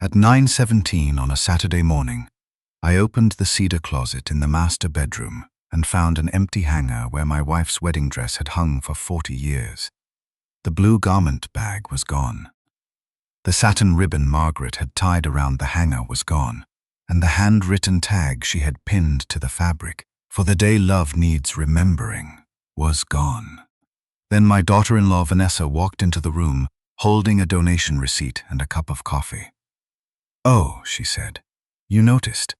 At 9:17 on a Saturday morning, I opened the cedar closet in the master bedroom and found an empty hanger where my wife's wedding dress had hung for 40 years. The blue garment bag was gone. The satin ribbon Margaret had tied around the hanger was gone, and the handwritten tag she had pinned to the fabric, "For the day love needs remembering," was gone. Then my daughter-in-law Vanessa walked into the room, holding a donation receipt and a cup of coffee. "Oh," she said, "you noticed."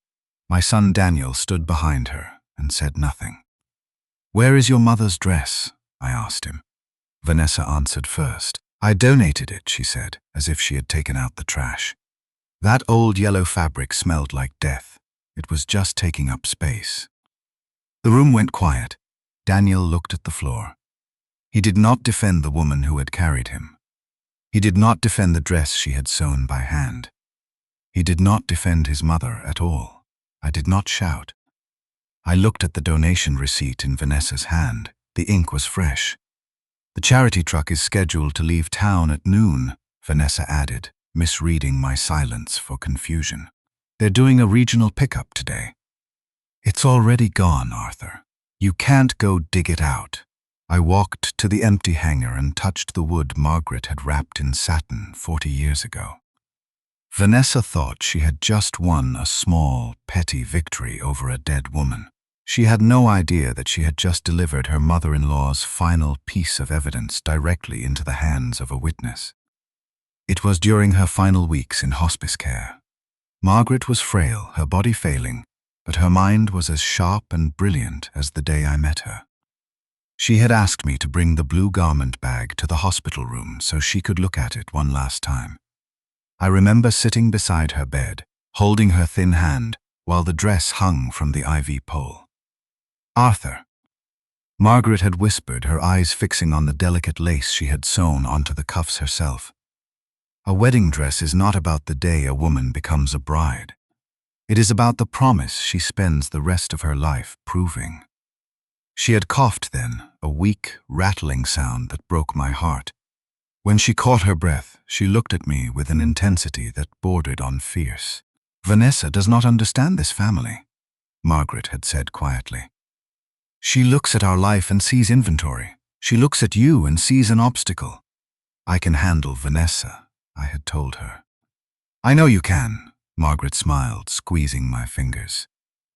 My son Daniel stood behind her and said nothing. "Where is your mother's dress?" I asked him. Vanessa answered first. "I donated it," she said, as if she had taken out the trash. That old yellow fabric smelled like death. It was just taking up space. The room went quiet. Daniel looked at the floor. He did not defend the woman who had carried him. He did not defend the dress she had sewn by hand. He did not defend his mother at all. I did not shout. I looked at the donation receipt in Vanessa's hand. The ink was fresh. "The charity truck is scheduled to leave town at noon," Vanessa added, misreading my silence for confusion. "They're doing a regional pickup today." "It's already gone, Arthur. You can't go dig it out." I walked to the empty hanger and touched the wood Margaret had wrapped in satin 40 years ago. Vanessa thought she had just won a small, petty victory over a dead woman. She had no idea that she had just delivered her mother-in-law's final piece of evidence directly into the hands of a witness. It was during her final weeks in hospice care. Margaret was frail, her body failing, but her mind was as sharp and brilliant as the day I met her. She had asked me to bring the blue garment bag to the hospital room so she could look at it one last time. I remember sitting beside her bed, holding her thin hand, while the dress hung from the ivy pole. "Arthur," Margaret had whispered, her eyes fixing on the delicate lace she had sewn onto the cuffs herself. "A wedding dress is not about the day a woman becomes a bride. It is about the promise she spends the rest of her life proving." She had coughed then, a weak, rattling sound that broke my heart. When she caught her breath, she looked at me with an intensity that bordered on fierce. "Vanessa does not understand this family," Margaret had said quietly. "She looks at our life and sees inventory. She looks at you and sees an obstacle." "I can handle Vanessa," I had told her. "I know you can," Margaret smiled, squeezing my fingers.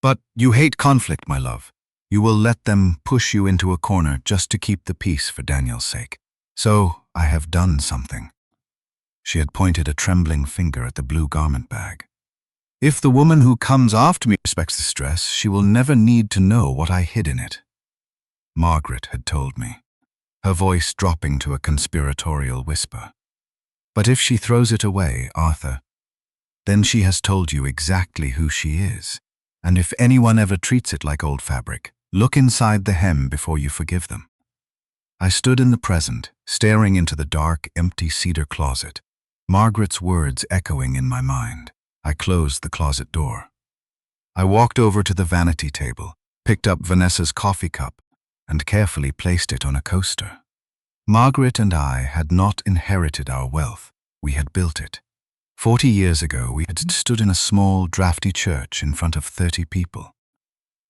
"But you hate conflict, my love. You will let them push you into a corner just to keep the peace for Daniel's sake. So I have done something." She had pointed a trembling finger at the blue garment bag. "If the woman who comes after me respects this dress, she will never need to know what I hid in it." Margaret had told me, her voice dropping to a conspiratorial whisper. "But if she throws it away, Arthur, then she has told you exactly who she is. And if anyone ever treats it like old fabric, look inside the hem before you forgive them." I stood in the present, staring into the dark, empty cedar closet, Margaret's words echoing in my mind. I closed the closet door. I walked over to the vanity table, picked up Vanessa's coffee cup, and carefully placed it on a coaster. Margaret and I had not inherited our wealth, we had built it. 40 years ago, we had stood in a small, drafty church in front of 30 people.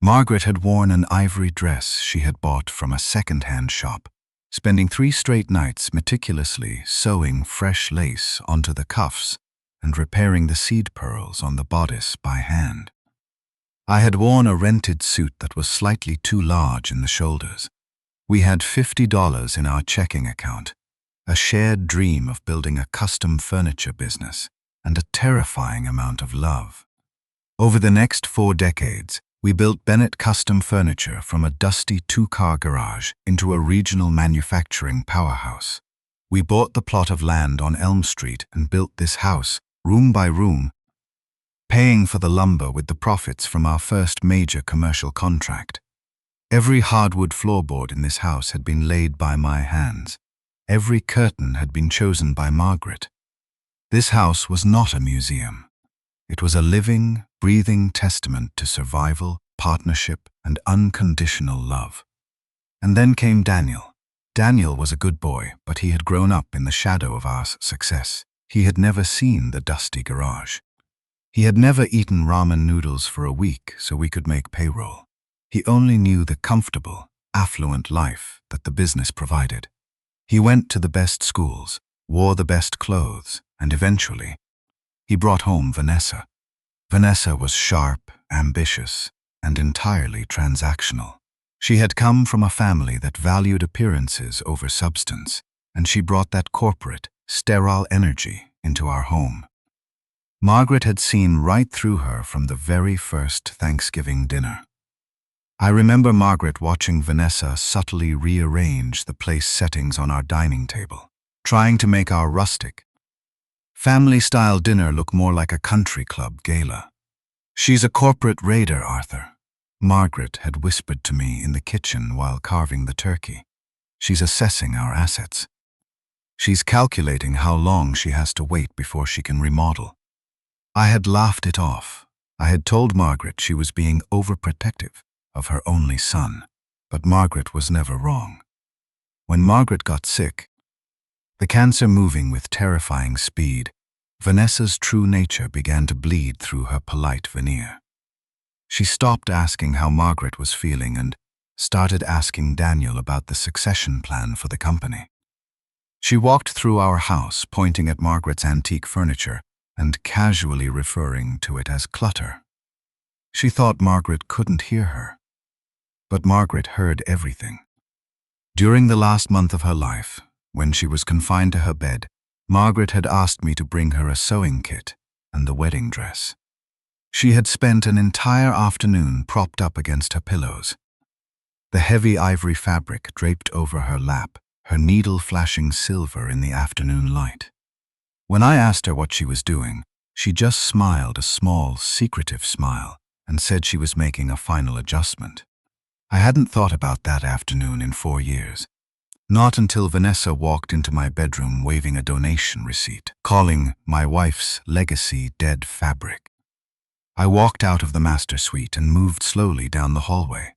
Margaret had worn an ivory dress she had bought from a second-hand shop, spending 3 straight nights meticulously sewing fresh lace onto the cuffs and repairing the seed pearls on the bodice by hand. I had worn a rented suit that was slightly too large in the shoulders. We had $50 in our checking account, a shared dream of building a custom furniture business, and a terrifying amount of love. Over the next 4 decades, we built Bennett custom furniture from a dusty 2-car garage into a regional manufacturing powerhouse. We bought the plot of land on Elm Street and built this house, room by room, paying for the lumber with the profits from our first major commercial contract. Every hardwood floorboard in this house had been laid by my hands. Every curtain had been chosen by Margaret. This house was not a museum. It was a living, breathing testament to survival, partnership, and unconditional love. And then came Daniel. Daniel was a good boy, but he had grown up in the shadow of our success. He had never seen the dusty garage. He had never eaten ramen noodles for a week so we could make payroll. He only knew the comfortable, affluent life that the business provided. He went to the best schools, wore the best clothes, and eventually, he brought home Vanessa. Vanessa was sharp, ambitious, and entirely transactional. She had come from a family that valued appearances over substance, and she brought that corporate, sterile energy into our home. Margaret had seen right through her from the very first Thanksgiving dinner. I remember Margaret watching Vanessa subtly rearrange the place settings on our dining table, trying to make our rustic, family-style dinner look more like a country club gala. "She's a corporate raider, Arthur," Margaret had whispered to me in the kitchen while carving the turkey. "She's assessing our assets. She's calculating how long she has to wait before she can remodel." I had laughed it off. I had told Margaret she was being overprotective of her only son, but Margaret was never wrong. When Margaret got sick, the cancer moving with terrifying speed, Vanessa's true nature began to bleed through her polite veneer. She stopped asking how Margaret was feeling and started asking Daniel about the succession plan for the company. She walked through our house, pointing at Margaret's antique furniture and casually referring to it as clutter. She thought Margaret couldn't hear her. But Margaret heard everything. During the last month of her life, when she was confined to her bed, Margaret had asked me to bring her a sewing kit and the wedding dress. She had spent an entire afternoon propped up against her pillows. The heavy ivory fabric draped over her lap, her needle flashing silver in the afternoon light. When I asked her what she was doing, she just smiled a small, secretive smile and said she was making a final adjustment. I hadn't thought about that afternoon in 4 years. Not until Vanessa walked into my bedroom waving a donation receipt, calling my wife's legacy dead fabric. I walked out of the master suite and moved slowly down the hallway.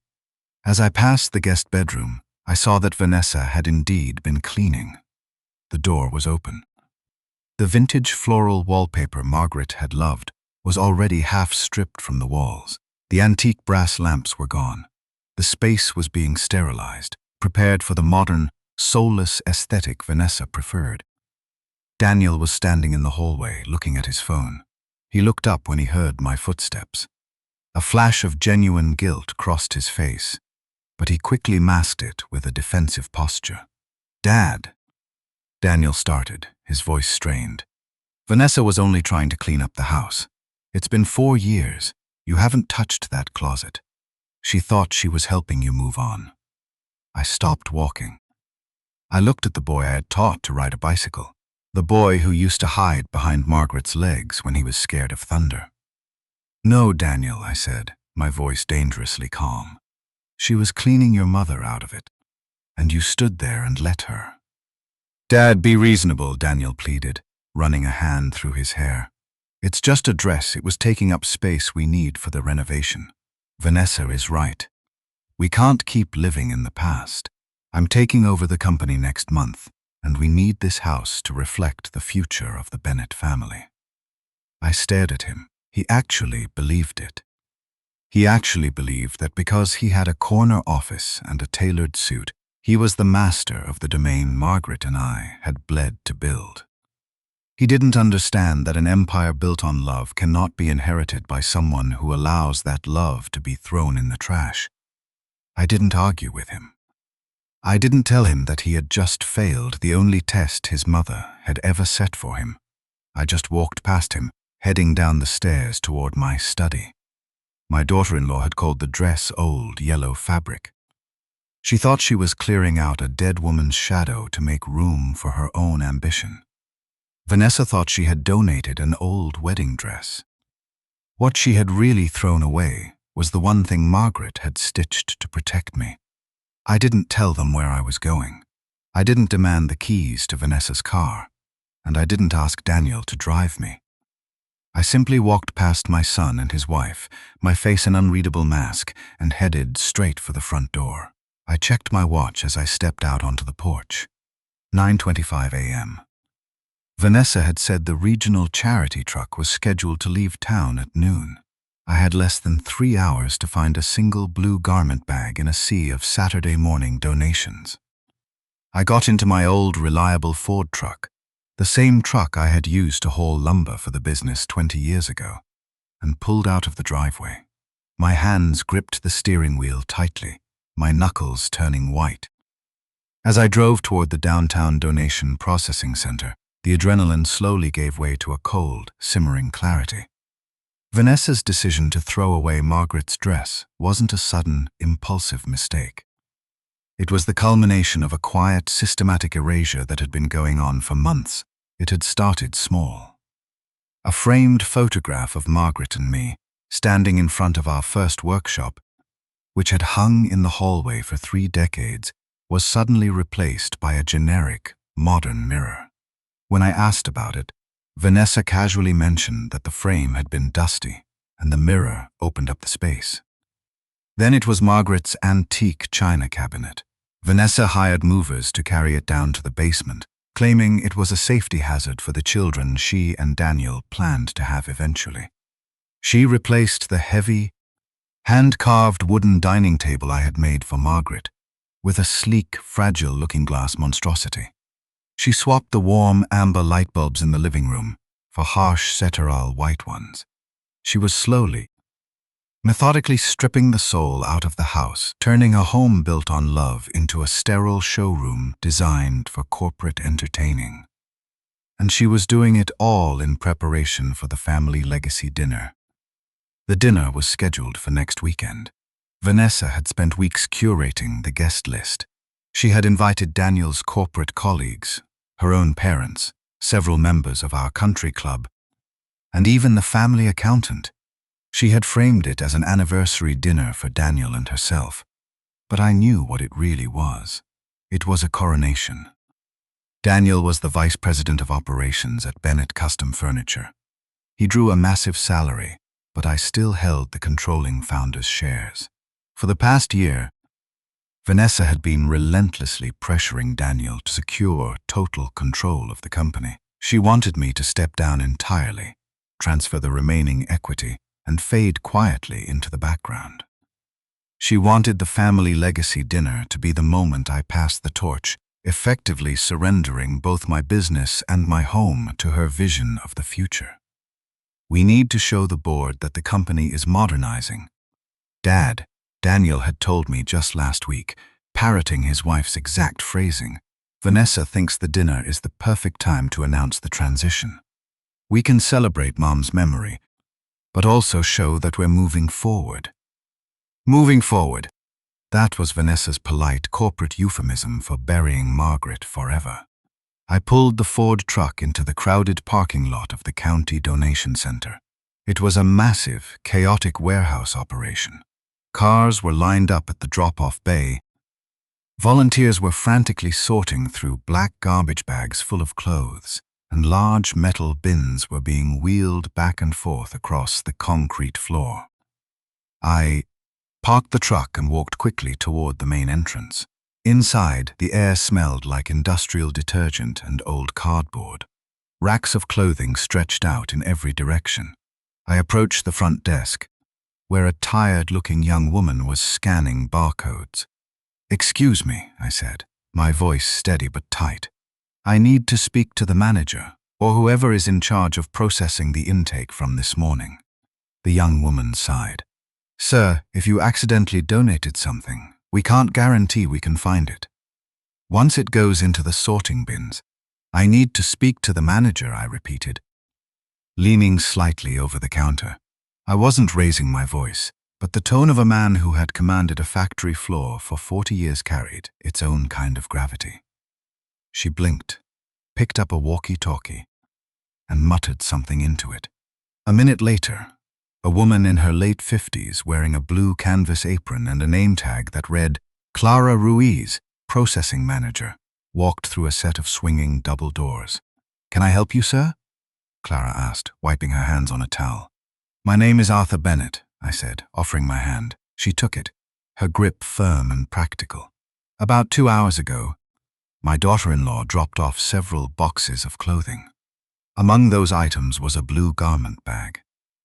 As I passed the guest bedroom, I saw that Vanessa had indeed been cleaning. The door was open. The vintage floral wallpaper Margaret had loved was already half stripped from the walls. The antique brass lamps were gone. The space was being sterilized, prepared for the modern, soulless aesthetic Vanessa preferred. Daniel was standing in the hallway, looking at his phone. He looked up when he heard my footsteps. A flash of genuine guilt crossed his face, but he quickly masked it with a defensive posture. "Dad," Daniel started, his voice strained. "Vanessa was only trying to clean up the house. It's been 4 years. You haven't touched that closet. She thought she was helping you move on." I stopped walking. I looked at the boy I had taught to ride a bicycle, the boy who used to hide behind Margaret's legs when he was scared of thunder. "No, Daniel," I said, my voice dangerously calm. "She was cleaning your mother out of it, and you stood there and let her." "Dad, be reasonable," Daniel pleaded, running a hand through his hair. "It's just a dress. It was taking up space we need for the renovation. Vanessa is right. We can't keep living in the past. I'm taking over the company next month, and we need this house to reflect the future of the Bennett family." I stared at him. He actually believed it. He actually believed that because he had a corner office and a tailored suit, he was the master of the domain Margaret and I had bled to build. He didn't understand that an empire built on love cannot be inherited by someone who allows that love to be thrown in the trash. I didn't argue with him. I didn't tell him that he had just failed the only test his mother had ever set for him. I just walked past him, heading down the stairs toward my study. My daughter-in-law had called the dress old yellow fabric. She thought she was clearing out a dead woman's shadow to make room for her own ambition. Vanessa thought she had donated an old wedding dress. What she had really thrown away was the one thing Margaret had stitched to protect me. I didn't tell them where I was going. I didn't demand the keys to Vanessa's car, and I didn't ask Daniel to drive me. I simply walked past my son and his wife, my face an unreadable mask, and headed straight for the front door. I checked my watch as I stepped out onto the porch. 9:25 a.m. Vanessa had said the regional charity truck was scheduled to leave town at noon. I had less than 3 hours to find a single blue garment bag in a sea of Saturday morning donations. I got into my old, reliable Ford truck, the same truck I had used to haul lumber for the business 20 years ago, and pulled out of the driveway. My hands gripped the steering wheel tightly, my knuckles turning white. As I drove toward the downtown donation processing center, the adrenaline slowly gave way to a cold, simmering clarity. Vanessa's decision to throw away Margaret's dress wasn't a sudden, impulsive mistake. It was the culmination of a quiet, systematic erasure that had been going on for months. It had started small. A framed photograph of Margaret and me, standing in front of our first workshop, which had hung in the hallway for 3 decades, was suddenly replaced by a generic, modern mirror. When I asked about it, Vanessa casually mentioned that the frame had been dusty, and the mirror opened up the space. Then it was Margaret's antique china cabinet. Vanessa hired movers to carry it down to the basement, claiming it was a safety hazard for the children she and Daniel planned to have eventually. She replaced the heavy, hand-carved wooden dining table I had made for Margaret with a sleek, fragile-looking glass monstrosity. She swapped the warm, amber light bulbs in the living room for harsh Ceteral white ones. She was slowly, methodically stripping the soul out of the house, turning a home built on love into a sterile showroom designed for corporate entertaining. And she was doing it all in preparation for the family legacy dinner. The dinner was scheduled for next weekend. Vanessa had spent weeks curating the guest list. She had invited Daniel's corporate colleagues, her own parents, several members of our country club, and even the family accountant. She had framed it as an anniversary dinner for Daniel and herself, but I knew what it really was. It was a coronation. Daniel was the vice president of operations at Bennett Custom Furniture. He drew a massive salary, but I still held the controlling founder's shares. For the past year, Vanessa had been relentlessly pressuring Daniel to secure total control of the company. She wanted me to step down entirely, transfer the remaining equity, and fade quietly into the background. She wanted the family legacy dinner to be the moment I passed the torch, effectively surrendering both my business and my home to her vision of the future. We need to show the board that the company is modernizing. Daniel had told me just last week, parroting his wife's exact phrasing. Vanessa thinks the dinner is the perfect time to announce the transition. We can celebrate Mom's memory, but also show that we're moving forward. Moving forward. That was Vanessa's polite corporate euphemism for burying Margaret forever. I pulled the Ford truck into the crowded parking lot of the county donation center. It was a massive, chaotic warehouse operation. Cars were lined up at the drop-off bay. Volunteers were frantically sorting through black garbage bags full of clothes, and large metal bins were being wheeled back and forth across the concrete floor. I parked the truck and walked quickly toward the main entrance. Inside, the air smelled like industrial detergent and old cardboard. Racks of clothing stretched out in every direction. I approached the front desk, where a tired-looking young woman was scanning barcodes. "Excuse me," I said, my voice steady but tight. "I need to speak to the manager, or whoever is in charge of processing the intake from this morning." The young woman sighed. "Sir, if you accidentally donated something, we can't guarantee we can find it. Once it goes into the sorting bins, I need to speak to the manager," I repeated, leaning slightly over the counter. I wasn't raising my voice, but the tone of a man who had commanded a factory floor for 40 years carried its own kind of gravity. She blinked, picked up a walkie-talkie, and muttered something into it. A minute later, a woman in her late 50s wearing a blue canvas apron and a name tag that read, "Clara Ruiz, Processing Manager," walked through a set of swinging double doors. "Can I help you, sir?" Clara asked, wiping her hands on a towel. "My name is Arthur Bennett," I said, offering my hand. She took it, her grip firm and practical. "About 2 hours ago, my daughter-in-law dropped off several boxes of clothing. Among those items was a blue garment bag.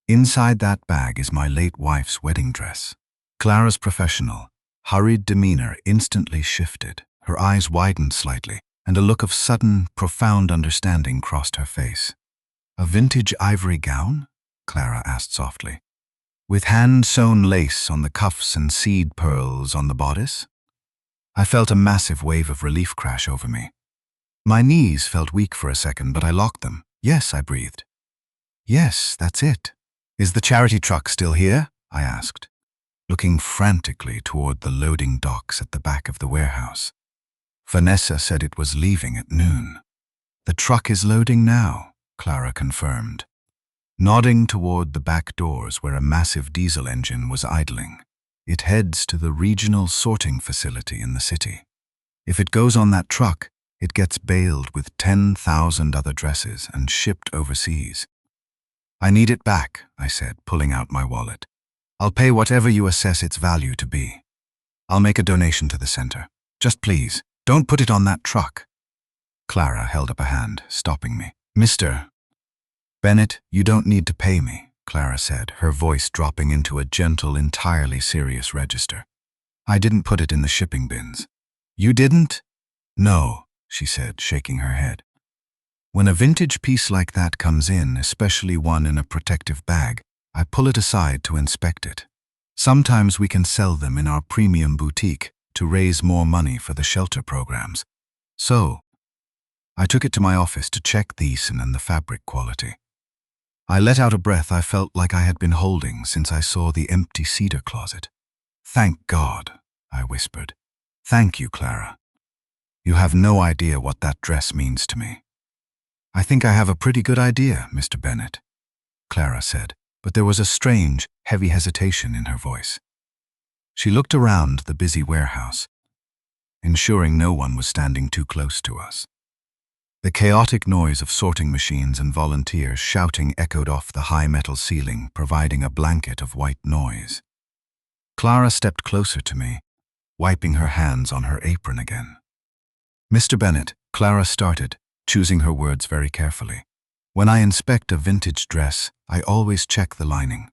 Inside that bag is my late wife's wedding dress. Clara's professional, hurried demeanor instantly shifted. Her eyes widened slightly, and a look of sudden, profound understanding crossed her face. "A vintage ivory gown?" Clara asked softly. "With hand-sewn lace on the cuffs and seed pearls on the bodice?" I felt a massive wave of relief crash over me. My knees felt weak for a second, but I locked them. "Yes," I breathed. "Yes, that's it." "Is the charity truck still here?" I asked, looking frantically toward the loading docks at the back of the warehouse. Vanessa said it was leaving at noon. "The truck is loading now," Clara confirmed, nodding toward the back doors where a massive diesel engine was idling. "It heads to the regional sorting facility in the city. If it goes on that truck, it gets baled with 10,000 other dresses and shipped overseas." "I need it back," I said, pulling out my wallet. "I'll pay whatever you assess its value to be. I'll make a donation to the center. Just please, don't put it on that truck." Clara held up a hand, stopping me. "Mr. Bennett, you don't need to pay me," Clara said, her voice dropping into a gentle, entirely serious register. "I didn't put it in the shipping bins." "You didn't?" "No," she said, shaking her head. "When a vintage piece like that comes in, especially one in a protective bag, I pull it aside to inspect it. Sometimes we can sell them in our premium boutique to raise more money for the shelter programs. So, I took it to my office to check the seam and the fabric quality. I let out a breath I felt like I had been holding since I saw the empty cedar closet. "Thank God," I whispered. "Thank you, Clara. You have no idea what that dress means to me." "I think I have a pretty good idea, Mr. Bennett," Clara said, but there was a strange, heavy hesitation in her voice. She looked around the busy warehouse, ensuring no one was standing too close to us. The chaotic noise of sorting machines and volunteers shouting echoed off the high metal ceiling, providing a blanket of white noise. Clara stepped closer to me, wiping her hands on her apron again. "Mr. Bennett," Clara started, choosing her words very carefully. "When I inspect a vintage dress, I always check the lining.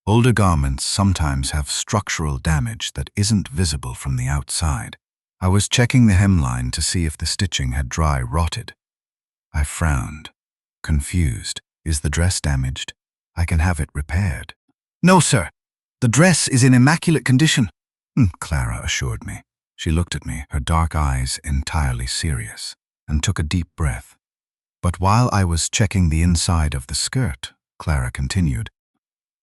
Older garments sometimes have structural damage that isn't visible from the outside. I was checking the hemline to see if the stitching had dry rotted." I frowned, confused. "Is the dress damaged? I can have it repaired." "No, sir. The dress is in immaculate condition," Clara assured me. She looked at me, her dark eyes entirely serious, and took a deep breath. "But while I was checking the inside of the skirt," Clara continued,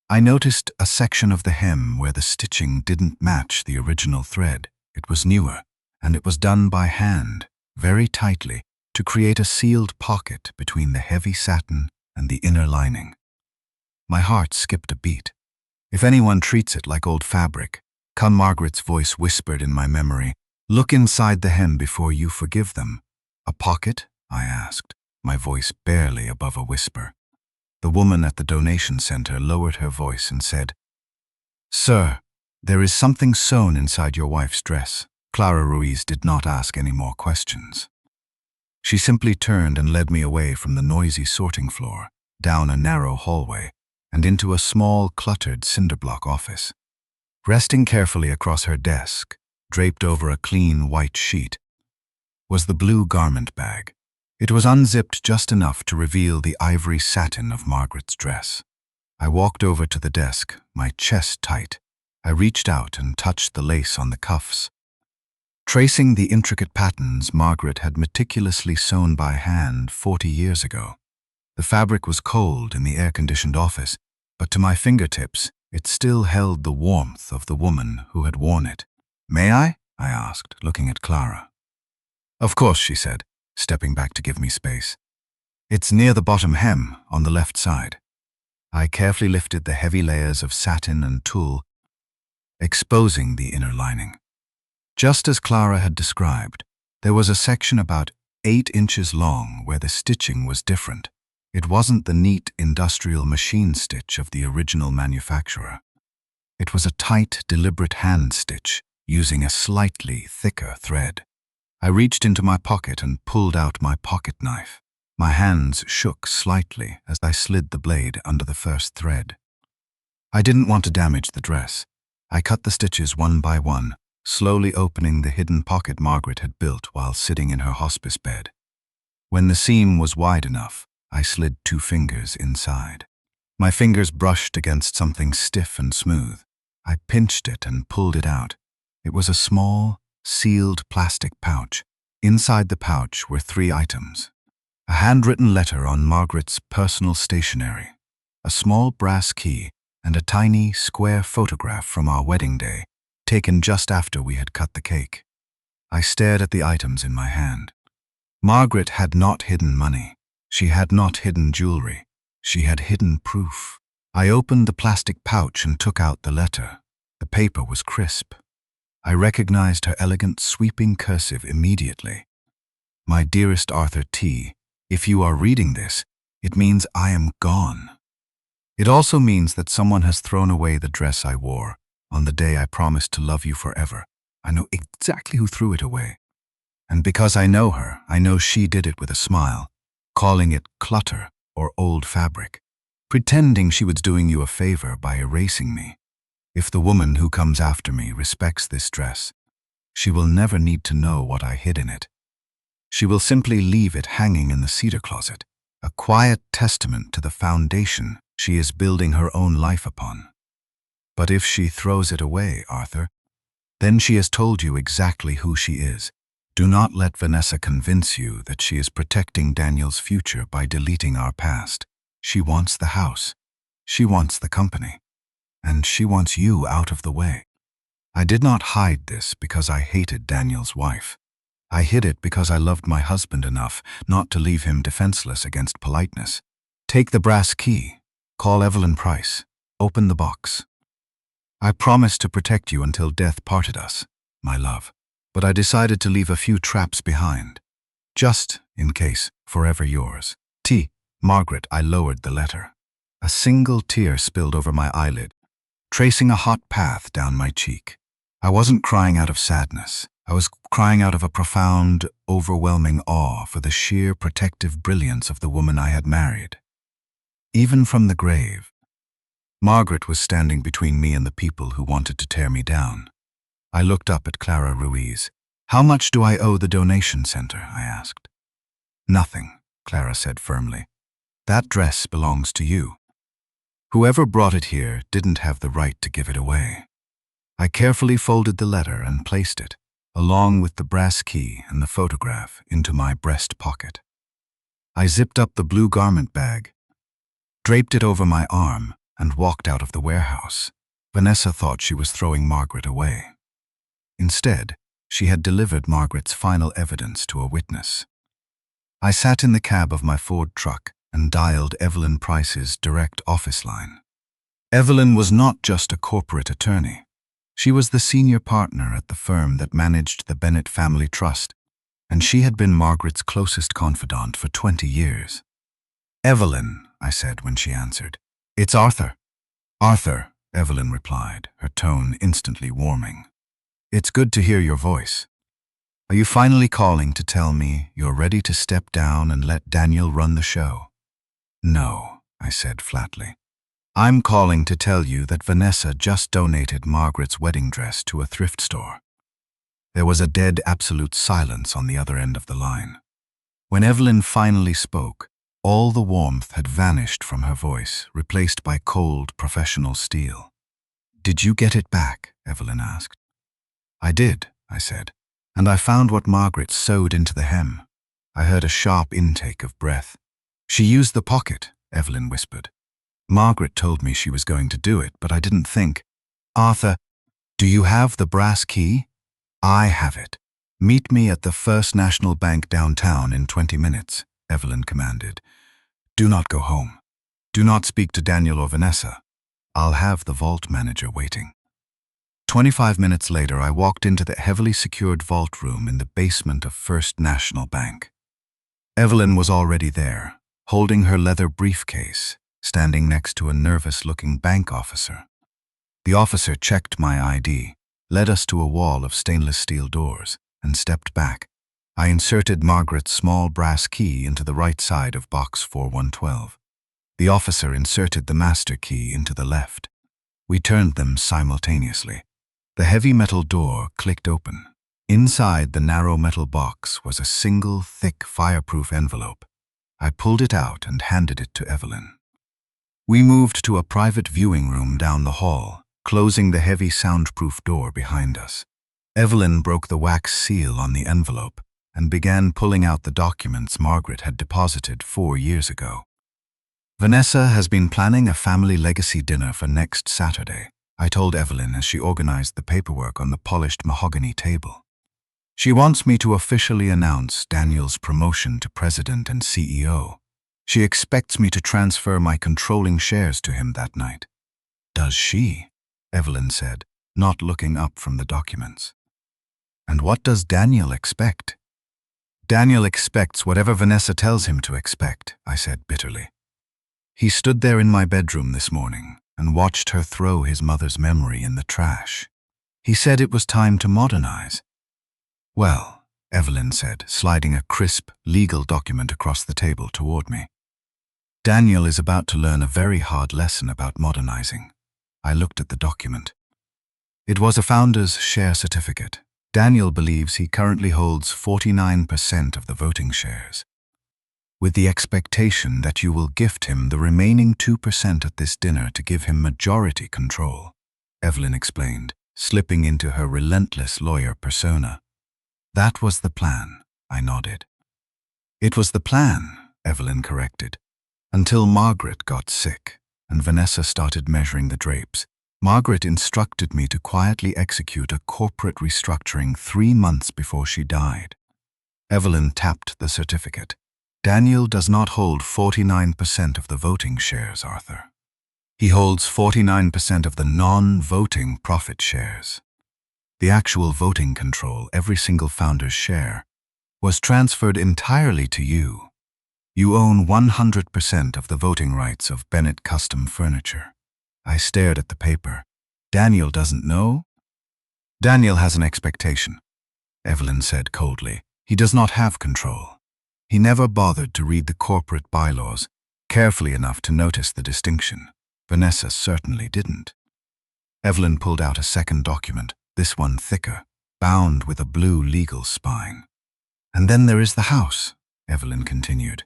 "I noticed a section of the hem where the stitching didn't match the original thread. It was newer, and it was done by hand, very tightly, to create a sealed pocket between the heavy satin and the inner lining." My heart skipped a beat. "If anyone treats it like old fabric," Margaret's voice whispered in my memory, "look inside the hem before you forgive them." "A pocket?" I asked, my voice barely above a whisper. The woman at the donation center lowered her voice and said, "Sir, there is something sewn inside your wife's dress." Clara Ruiz did not ask any more questions. She simply turned and led me away from the noisy sorting floor, down a narrow hallway, and into a small, cluttered cinder-block office. Resting carefully across her desk, draped over a clean white sheet, was the blue garment bag. It was unzipped just enough to reveal the ivory satin of Margaret's dress. I walked over to the desk, my chest tight. I reached out and touched the lace on the cuffs. Tracing the intricate patterns Margaret had meticulously sewn by hand 40 years ago. The fabric was cold in the air-conditioned office, but to my fingertips, it still held the warmth of the woman who had worn it. "May I?" I asked, looking at Clara. "Of course," she said, stepping back to give me space. "It's near the bottom hem, on the left side." I carefully lifted the heavy layers of satin and tulle, exposing the inner lining. Just as Clara had described, there was a section about 8 inches long where the stitching was different. It wasn't the neat industrial machine stitch of the original manufacturer. It was a tight, deliberate hand stitch using a slightly thicker thread. I reached into my pocket and pulled out my pocket knife. My hands shook slightly as I slid the blade under the first thread. I didn't want to damage the dress. I cut the stitches one by one, slowly opening the hidden pocket Margaret had built while sitting in her hospice bed. When the seam was wide enough, I slid 2 fingers inside. My fingers brushed against something stiff and smooth. I pinched it and pulled it out. It was a small, sealed plastic pouch. Inside the pouch were 3 items. A handwritten letter on Margaret's personal stationery, a small brass key, and a tiny, square photograph from our wedding day, taken just after we had cut the cake. I stared at the items in my hand. Margaret had not hidden money. She had not hidden jewelry. She had hidden proof. I opened the plastic pouch and took out the letter. The paper was crisp. I recognized her elegant, sweeping cursive immediately. My dearest Arthur T., if you are reading this, it means I am gone. It also means that someone has thrown away the dress I wore on the day I promised to love you forever. I know exactly who threw it away. And because I know her, I know she did it with a smile, calling it clutter or old fabric, pretending she was doing you a favor by erasing me. If the woman who comes after me respects this dress, she will never need to know what I hid in it. She will simply leave it hanging in the cedar closet, a quiet testament to the foundation she is building her own life upon. But if she throws it away, Arthur, then she has told you exactly who she is. Do not let Vanessa convince you that she is protecting Daniel's future by deleting our past. She wants the house. She wants the company. And she wants you out of the way. I did not hide this because I hated Daniel's wife. I hid it because I loved my husband enough not to leave him defenseless against politeness. Take the brass key. Call Evelyn Price. Open the box. I promised to protect you until death parted us, my love. But I decided to leave a few traps behind. Just in case, forever yours. T. Margaret. I lowered the letter. A single tear spilled over my eyelid, tracing a hot path down my cheek. I wasn't crying out of sadness. I was crying out of a profound, overwhelming awe for the sheer protective brilliance of the woman I had married. Even from the grave, Margaret was standing between me and the people who wanted to tear me down. I looked up at Clara Ruiz. How much do I owe the donation center? I asked. Nothing, Clara said firmly. That dress belongs to you. Whoever brought it here didn't have the right to give it away. I carefully folded the letter and placed it, along with the brass key and the photograph, into my breast pocket. I zipped up the blue garment bag, draped it over my arm, and walked out of the warehouse. Vanessa thought she was throwing Margaret away. Instead, she had delivered Margaret's final evidence to a witness. I sat in the cab of my Ford truck and dialed Evelyn Price's direct office line. Evelyn was not just a corporate attorney. She was the senior partner at the firm that managed the Bennett family trust, and she had been Margaret's closest confidant for 20 years. Evelyn, I said when she answered. It's Arthur. Arthur, Evelyn replied, her tone instantly warming. It's good to hear your voice. Are you finally calling to tell me you're ready to step down and let Daniel run the show? No, I said flatly. I'm calling to tell you that Vanessa just donated Margaret's wedding dress to a thrift store. There was a dead absolute silence on the other end of the line. When Evelyn finally spoke, all the warmth had vanished from her voice, replaced by cold, professional steel. Did you get it back? Evelyn asked. I did, I said, and I found what Margaret sewed into the hem. I heard a sharp intake of breath. She used the pocket, Evelyn whispered. Margaret told me she was going to do it, but I didn't think. Arthur, do you have the brass key? I have it. Meet me at the First National Bank downtown in 20 minutes, Evelyn commanded. Do not go home. Do not speak to Daniel or Vanessa. I'll have the vault manager waiting. 25 minutes later, I walked into the heavily secured vault room in the basement of First National Bank. Evelyn was already there, holding her leather briefcase, standing next to a nervous-looking bank officer. The officer checked my ID, led us to a wall of stainless steel doors, and stepped back. I inserted Margaret's small brass key into the right side of box 4112. The officer inserted the master key into the left. We turned them simultaneously. The heavy metal door clicked open. Inside the narrow metal box was a single, thick, fireproof envelope. I pulled it out and handed it to Evelyn. We moved to a private viewing room down the hall, closing the heavy soundproof door behind us. Evelyn broke the wax seal on the envelope and began pulling out the documents Margaret had deposited 4 years ago. Vanessa has been planning a family legacy dinner for next Saturday, I told Evelyn as she organized the paperwork on the polished mahogany table. She wants me to officially announce Daniel's promotion to president and CEO. She expects me to transfer my controlling shares to him that night. Does she? Evelyn said, not looking up from the documents. And what does Daniel expect? Daniel expects whatever Vanessa tells him to expect, I said bitterly. He stood there in my bedroom this morning and watched her throw his mother's memory in the trash. He said it was time to modernize. Well, Evelyn said, sliding a crisp, legal document across the table toward me. Daniel is about to learn a very hard lesson about modernizing. I looked at the document. It was a founder's share certificate. Daniel believes he currently holds 49% of the voting shares, with the expectation that you will gift him the remaining 2% at this dinner to give him majority control, Evelyn explained, slipping into her relentless lawyer persona. That was the plan, I nodded. It was the plan, Evelyn corrected, until Margaret got sick and Vanessa started measuring the drapes. Margaret instructed me to quietly execute a corporate restructuring 3 months before she died. Evelyn tapped the certificate. Daniel does not hold 49% of the voting shares, Arthur. He holds 49% of the non-voting profit shares. The actual voting control, every single founder's share, was transferred entirely to you. You own 100% of the voting rights of Bennett Custom Furniture. I stared at the paper. Daniel doesn't know? Daniel has an expectation, Evelyn said coldly. He does not have control. He never bothered to read the corporate bylaws carefully enough to notice the distinction. Vanessa certainly didn't. Evelyn pulled out a second document, this one thicker, bound with a blue legal spine. And then there is the house, Evelyn continued.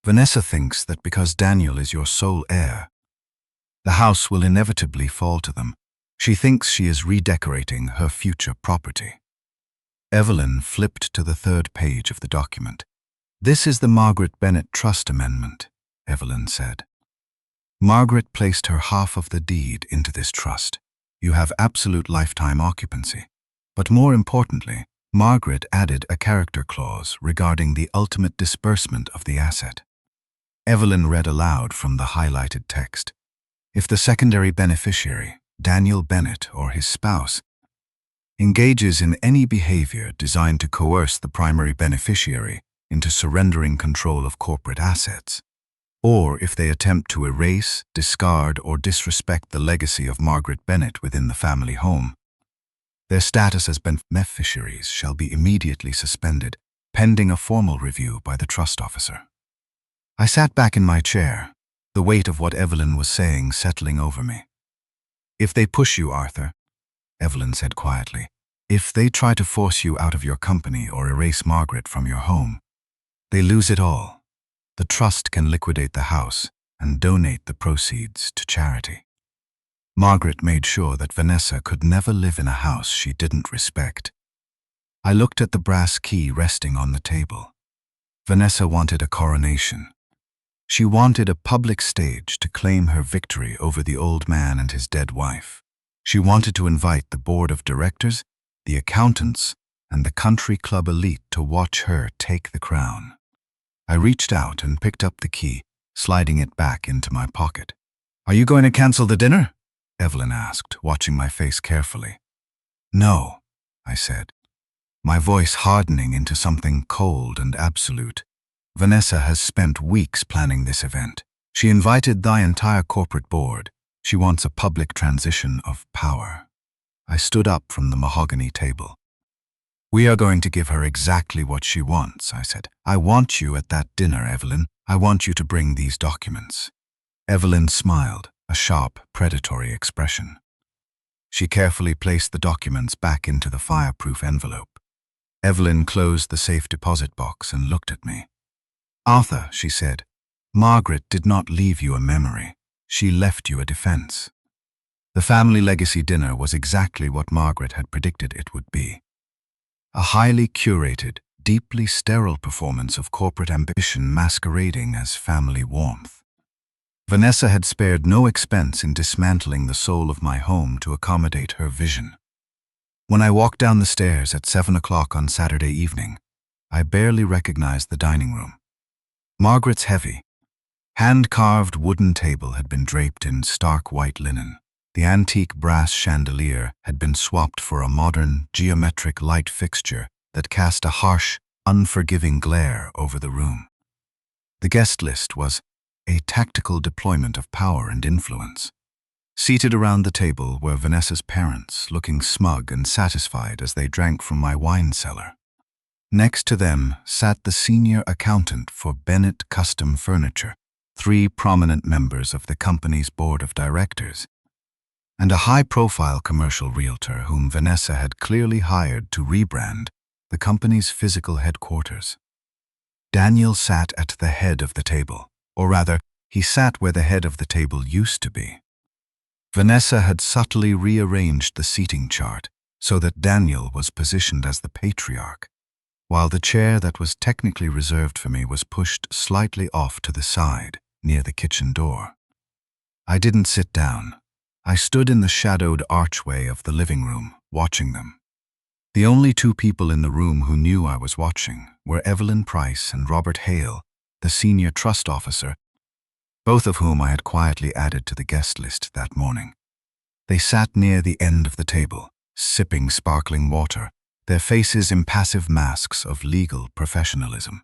Vanessa thinks that because Daniel is your sole heir, the house will inevitably fall to them. She thinks she is redecorating her future property. Evelyn flipped to the 3rd page of the document. This is the Margaret Bennett Trust Amendment, Evelyn said. Margaret placed her half of the deed into this trust. You have absolute lifetime occupancy. But more importantly, Margaret added a character clause regarding the ultimate disbursement of the asset. Evelyn read aloud from the highlighted text. If the secondary beneficiary, Daniel Bennett or his spouse, engages in any behavior designed to coerce the primary beneficiary into surrendering control of corporate assets, or if they attempt to erase, discard, or disrespect the legacy of Margaret Bennett within the family home, their status as beneficiaries shall be immediately suspended, pending a formal review by the trust officer. I sat back in my chair, the weight of what Evelyn was saying settling over me. If they push you, Arthur, Evelyn said quietly, if they try to force you out of your company or erase Margaret from your home, they lose it all. The trust can liquidate the house and donate the proceeds to charity. Margaret made sure that Vanessa could never live in a house she didn't respect. I looked at the brass key resting on the table. Vanessa wanted a coronation. She wanted a public stage to claim her victory over the old man and his dead wife. She wanted to invite the board of directors, the accountants, and the country club elite to watch her take the crown. I reached out and picked up the key, sliding it back into my pocket. "Are you going to cancel the dinner?" Evelyn asked, watching my face carefully. "No," I said, my voice hardening into something cold and absolute. "Vanessa has spent weeks planning this event. She invited the entire corporate board. She wants a public transition of power." I stood up from the mahogany table. We are going to give her exactly what she wants, I said. I want you at that dinner, Evelyn. I want you to bring these documents. Evelyn smiled, a sharp, predatory expression. She carefully placed the documents back into the fireproof envelope. Evelyn closed the safe deposit box and looked at me. Arthur, she said, Margaret did not leave you a memory. She left you a defense. The family legacy dinner was exactly what Margaret had predicted it would be. A highly curated, deeply sterile performance of corporate ambition masquerading as family warmth. Vanessa had spared no expense in dismantling the soul of my home to accommodate her vision. When I walked down the stairs at 7 o'clock on Saturday evening, I barely recognized the dining room. Margaret's heavy, hand-carved wooden table had been draped in stark white linen. The antique brass chandelier had been swapped for a modern, geometric light fixture that cast a harsh, unforgiving glare over the room. The guest list was a tactical deployment of power and influence. Seated around the table were Vanessa's parents, looking smug and satisfied as they drank from my wine cellar. Next to them sat the senior accountant for Bennett Custom Furniture, 3 prominent members of the company's board of directors, and a high-profile commercial realtor whom Vanessa had clearly hired to rebrand the company's physical headquarters. Daniel sat at the head of the table, or rather, he sat where the head of the table used to be. Vanessa had subtly rearranged the seating chart so that Daniel was positioned as the patriarch, while the chair that was technically reserved for me was pushed slightly off to the side, near the kitchen door. I didn't sit down. I stood in the shadowed archway of the living room, watching them. The only 2 people in the room who knew I was watching were Evelyn Price and Robert Hale, the senior trust officer, both of whom I had quietly added to the guest list that morning. They sat near the end of the table, sipping sparkling water, their faces impassive masks of legal professionalism.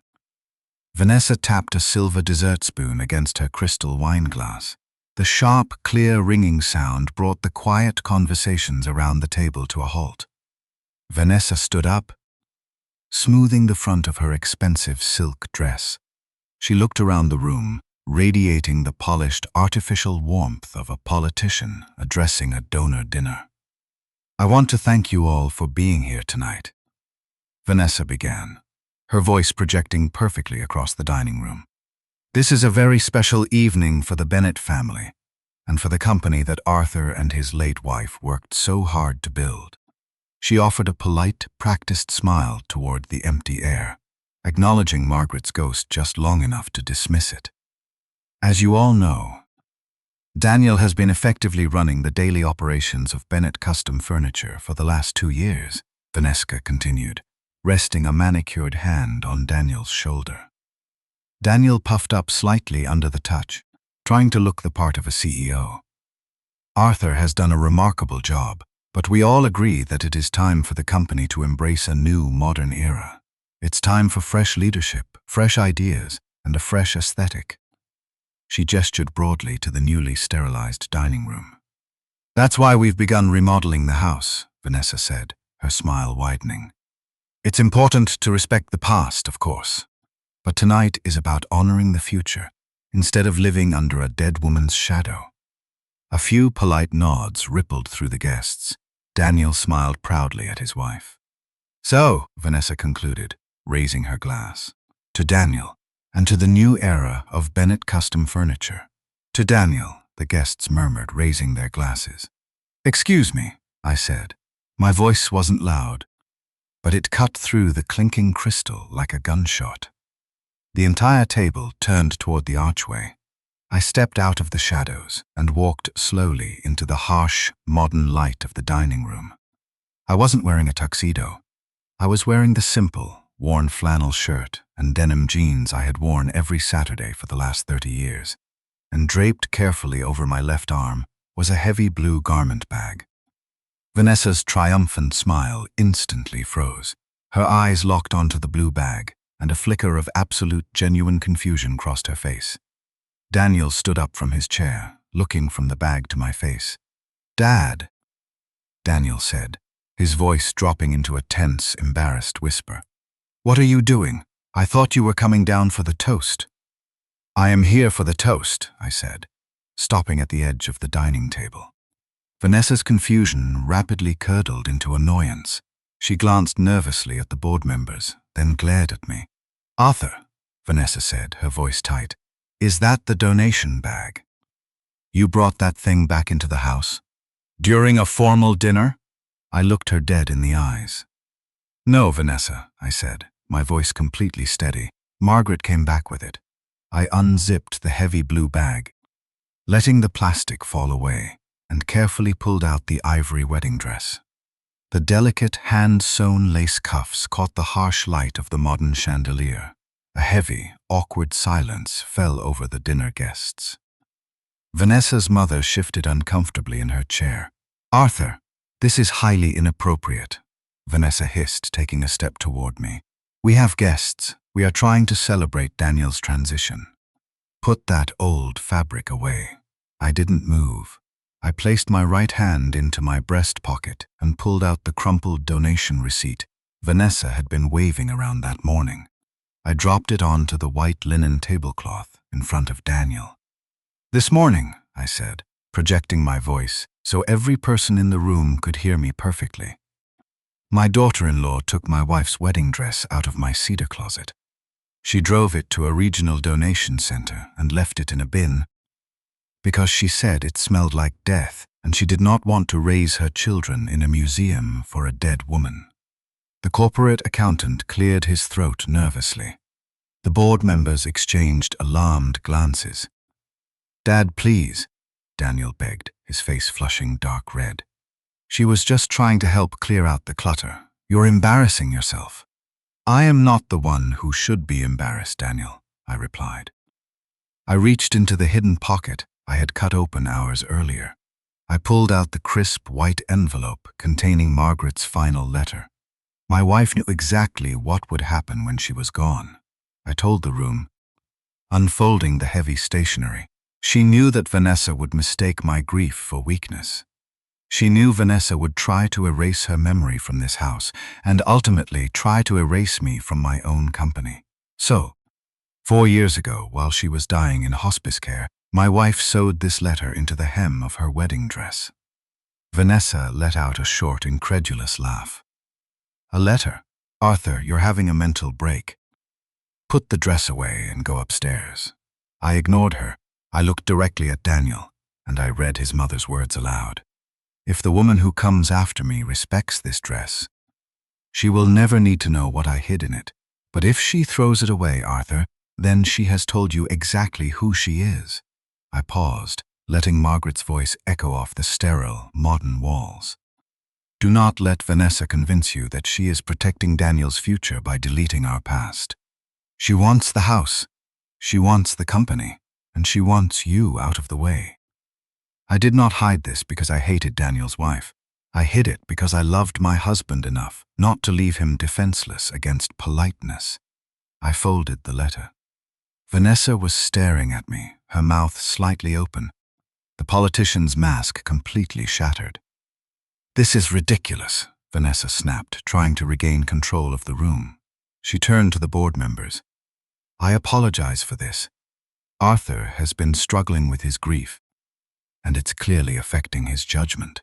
Vanessa tapped a silver dessert spoon against her crystal wine glass. The sharp, clear ringing sound brought the quiet conversations around the table to a halt. Vanessa stood up, smoothing the front of her expensive silk dress. She looked around the room, radiating the polished, artificial warmth of a politician addressing a donor dinner. I want to thank you all for being here tonight, Vanessa began, her voice projecting perfectly across the dining room. This is a very special evening for the Bennett family, and for the company that Arthur and his late wife worked so hard to build. She offered a polite, practiced smile toward the empty air, acknowledging Margaret's ghost just long enough to dismiss it. As you all know, Daniel has been effectively running the daily operations of Bennett Custom Furniture for the last 2 years, Vanessa continued, resting a manicured hand on Daniel's shoulder. Daniel puffed up slightly under the touch, trying to look the part of a CEO. Arthur has done a remarkable job, but we all agree that it is time for the company to embrace a new, modern era. It's time for fresh leadership, fresh ideas, and a fresh aesthetic. She gestured broadly to the newly sterilized dining room. That's why we've begun remodeling the house, Vanessa said, her smile widening. It's important to respect the past, of course, but tonight is about honoring the future, instead of living under a dead woman's shadow. A few polite nods rippled through the guests. Daniel smiled proudly at his wife. So, Vanessa concluded, raising her glass, to Daniel, and to the new era of Bennett Custom Furniture. To Daniel, the guests murmured, raising their glasses. Excuse me, I said. My voice wasn't loud, but it cut through the clinking crystal like a gunshot. The entire table turned toward the archway. I stepped out of the shadows and walked slowly into the harsh, modern light of the dining room. I wasn't wearing a tuxedo. I was wearing the simple, worn flannel shirt and denim jeans I had worn every Saturday for the last 30 years, and draped carefully over my left arm was a heavy blue garment bag. Vanessa's triumphant smile instantly froze. Her eyes locked onto the blue bag, and a flicker of absolute, genuine confusion crossed her face. Daniel stood up from his chair, looking from the bag to my face. Dad, Daniel said, his voice dropping into a tense, embarrassed whisper. "What are you doing? I thought you were coming down for the toast." "I am here for the toast," I said, stopping at the edge of the dining table. Vanessa's confusion rapidly curdled into annoyance. She glanced nervously at the board members, then glared at me. "Arthur," Vanessa said, her voice tight, "is that the donation bag? You brought that thing back into the house? During a formal dinner?" I looked her dead in the eyes. "No, Vanessa," I said, my voice completely steady. "Margaret came back with it." I unzipped the heavy blue bag, letting the plastic fall away, and carefully pulled out the ivory wedding dress. The delicate, hand-sewn lace cuffs caught the harsh light of the modern chandelier. A heavy, awkward silence fell over the dinner guests. Vanessa's mother shifted uncomfortably in her chair. "Arthur, this is highly inappropriate," Vanessa hissed, taking a step toward me. "We have guests. We are trying to celebrate Daniel's transition. Put that old fabric away." I didn't move. I placed my right hand into my breast pocket and pulled out the crumpled donation receipt Vanessa had been waving around that morning. I dropped it onto the white linen tablecloth in front of Daniel. "This morning," I said, projecting my voice so every person in the room could hear me perfectly, "my daughter-in-law took my wife's wedding dress out of my cedar closet. She drove it to a regional donation center and left it in a bin because she said it smelled like death and she did not want to raise her children in a museum for a dead woman." The corporate accountant cleared his throat nervously. The board members exchanged alarmed glances. "Dad, please," Daniel begged, his face flushing dark red. "She was just trying to help clear out the clutter. You're embarrassing yourself." "I am not the one who should be embarrassed, Daniel," I replied. I reached into the hidden pocket I had cut open hours earlier. I pulled out the crisp white envelope containing Margaret's final letter. My wife knew exactly what would happen when she was gone. I told the room, unfolding the heavy stationery. She knew that Vanessa would mistake my grief for weakness. She knew Vanessa would try to erase her memory from this house and ultimately try to erase me from my own company. So, 4 years ago, while she was dying in hospice care, my wife sewed this letter into the hem of her wedding dress. Vanessa let out a short, incredulous laugh. "A letter? Arthur, you're having a mental break. Put the dress away and go upstairs." I ignored her. I looked directly at Daniel, and I read his mother's words aloud. "If the woman who comes after me respects this dress, she will never need to know what I hid in it. But if she throws it away, Arthur, then she has told you exactly who she is." I paused, letting Margaret's voice echo off the sterile, modern walls. "Do not let Vanessa convince you that she is protecting Daniel's future by deleting our past. She wants the house, she wants the company, and she wants you out of the way." I did not hide this because I hated Daniel's wife. I hid it because I loved my husband enough not to leave him defenseless against politeness. I folded the letter. Vanessa was staring at me, her mouth slightly open, the politician's mask completely shattered. "This is ridiculous," Vanessa snapped, trying to regain control of the room. She turned to the board members. "I apologize for this. Arthur has been struggling with his grief, and it's clearly affecting his judgment.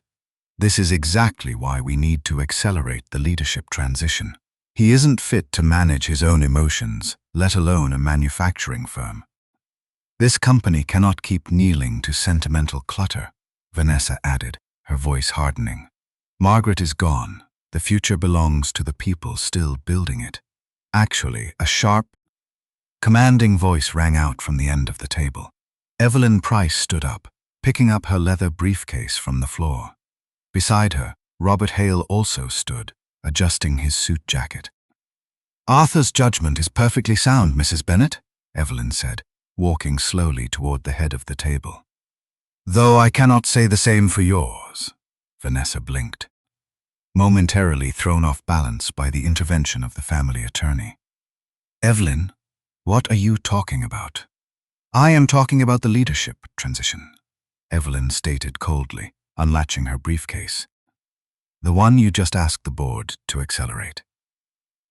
This is exactly why we need to accelerate the leadership transition. He isn't fit to manage his own emotions, let alone a manufacturing firm. This company cannot keep kneeling to sentimental clutter," Vanessa added, her voice hardening. "Margaret is gone. The future belongs to the people still building it." Actually, a sharp, commanding voice rang out from the end of the table. Evelyn Price stood up, picking up her leather briefcase from the floor. Beside her, Robert Hale also stood, adjusting his suit jacket. "Arthur's judgment is perfectly sound, Mrs. Bennett," Evelyn said, walking slowly toward the head of the table. "Though I cannot say the same for yours," Vanessa blinked, momentarily thrown off balance by the intervention of the family attorney. "Evelyn, what are you talking about?" "I am talking about the leadership transition," Evelyn stated coldly, unlatching her briefcase. The one you just asked the board to accelerate.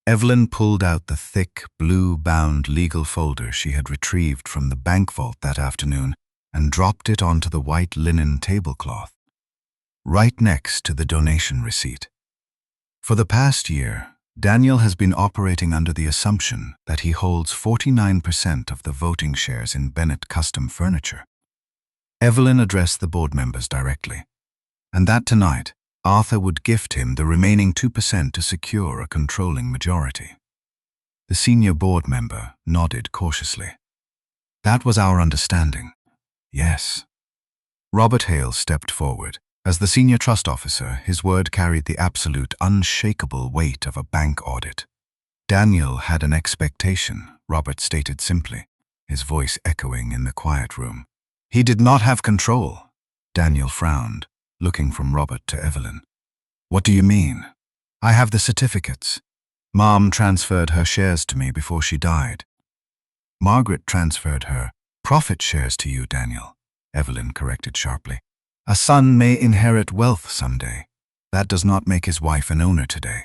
Evelyn pulled out the thick, blue-bound legal folder she had retrieved from the bank vault that afternoon and dropped it onto the white linen tablecloth, right next to the donation receipt. For the past year, Daniel has been operating under the assumption that he holds 49% of the voting shares in Bennett Custom Furniture. Evelyn addressed the board members directly, and that tonight, Arthur would gift him the remaining 2% to secure a controlling majority. The senior board member nodded cautiously. That was our understanding. Yes. Robert Hale stepped forward. As the senior trust officer, his word carried the absolute, unshakable weight of a bank audit. Daniel had an expectation, Robert stated simply, his voice echoing in the quiet room. He did not have control. Daniel frowned, looking from Robert to Evelyn. What do you mean? I have the certificates. Mom transferred her shares to me before she died. Margaret transferred her profit shares to you, Daniel, Evelyn corrected sharply. A son may inherit wealth someday. That does not make his wife an owner today.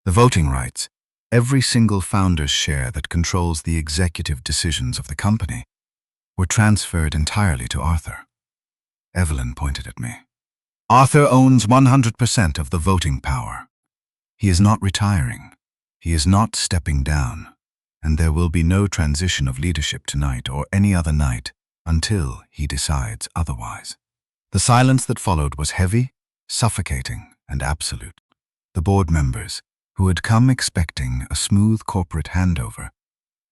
The voting rights, every single founder's share that controls the executive decisions of the company, were transferred entirely to Arthur. Evelyn pointed at me. Arthur owns 100% of the voting power. He is not retiring. He is not stepping down. And there will be no transition of leadership tonight or any other night until he decides otherwise. The silence that followed was heavy, suffocating, and absolute. The board members, who had come expecting a smooth corporate handover,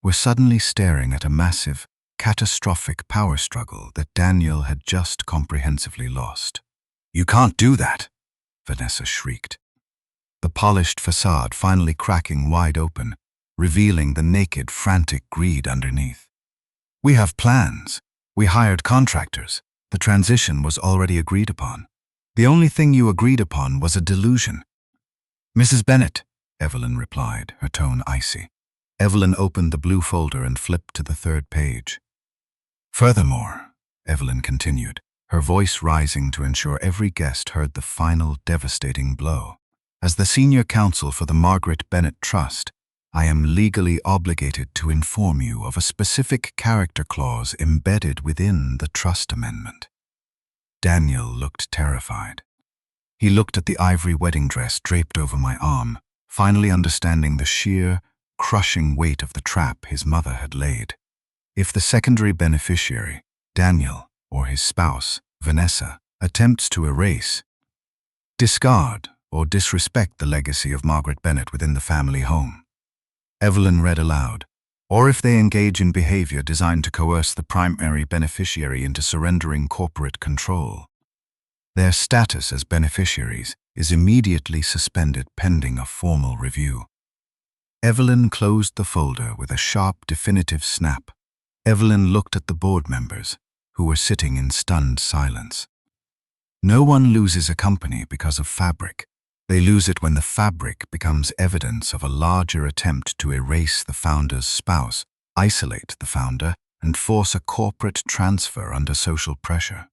were suddenly staring at a massive, catastrophic power struggle that Daniel had just comprehensively lost. You can't do that, Vanessa shrieked. The polished facade finally cracking wide open, revealing the naked, frantic greed underneath. We have plans. We hired contractors. The transition was already agreed upon. The only thing you agreed upon was a delusion. Mrs. Bennett, Evelyn replied, her tone icy. Evelyn opened the blue folder and flipped to the third page. Furthermore, Evelyn continued, her voice rising to ensure every guest heard the final devastating blow. As the senior counsel for the Margaret Bennett Trust, I am legally obligated to inform you of a specific character clause embedded within the trust amendment. Daniel looked terrified. He looked at the ivory wedding dress draped over my arm, finally understanding the sheer, crushing weight of the trap his mother had laid. If the secondary beneficiary, Daniel, or his spouse, Vanessa, attempts to erase, discard, or disrespect the legacy of Margaret Bennett within the family home, Evelyn read aloud, or if they engage in behavior designed to coerce the primary beneficiary into surrendering corporate control, their status as beneficiaries is immediately suspended pending a formal review. Evelyn closed the folder with a sharp, definitive snap. Evelyn looked at the board members, who were sitting in stunned silence. No one loses a company because of fabric. They lose it when the fabric becomes evidence of a larger attempt to erase the founder's spouse, isolate the founder, and force a corporate transfer under social pressure.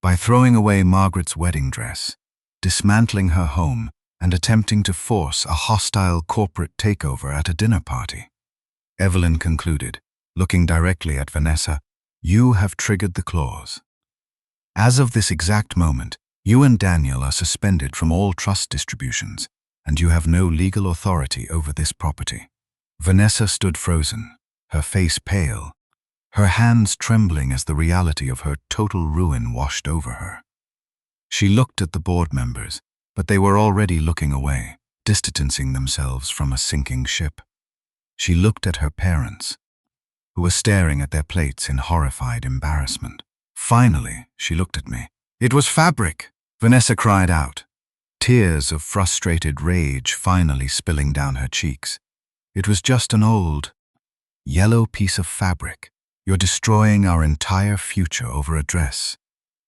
By throwing away Margaret's wedding dress, dismantling her home, and attempting to force a hostile corporate takeover at a dinner party, Evelyn concluded, looking directly at Vanessa, you have triggered the clause. As of this exact moment, you and Daniel are suspended from all trust distributions, and you have no legal authority over this property. Vanessa stood frozen, her face pale, her hands trembling as the reality of her total ruin washed over her. She looked at the board members, but they were already looking away, distancing themselves from a sinking ship. She looked at her parents, who were staring at their plates in horrified embarrassment. Finally, she looked at me. It was fabric, Vanessa cried out, tears of frustrated rage finally spilling down her cheeks. It was just an old, yellow piece of fabric. You're destroying our entire future over a dress.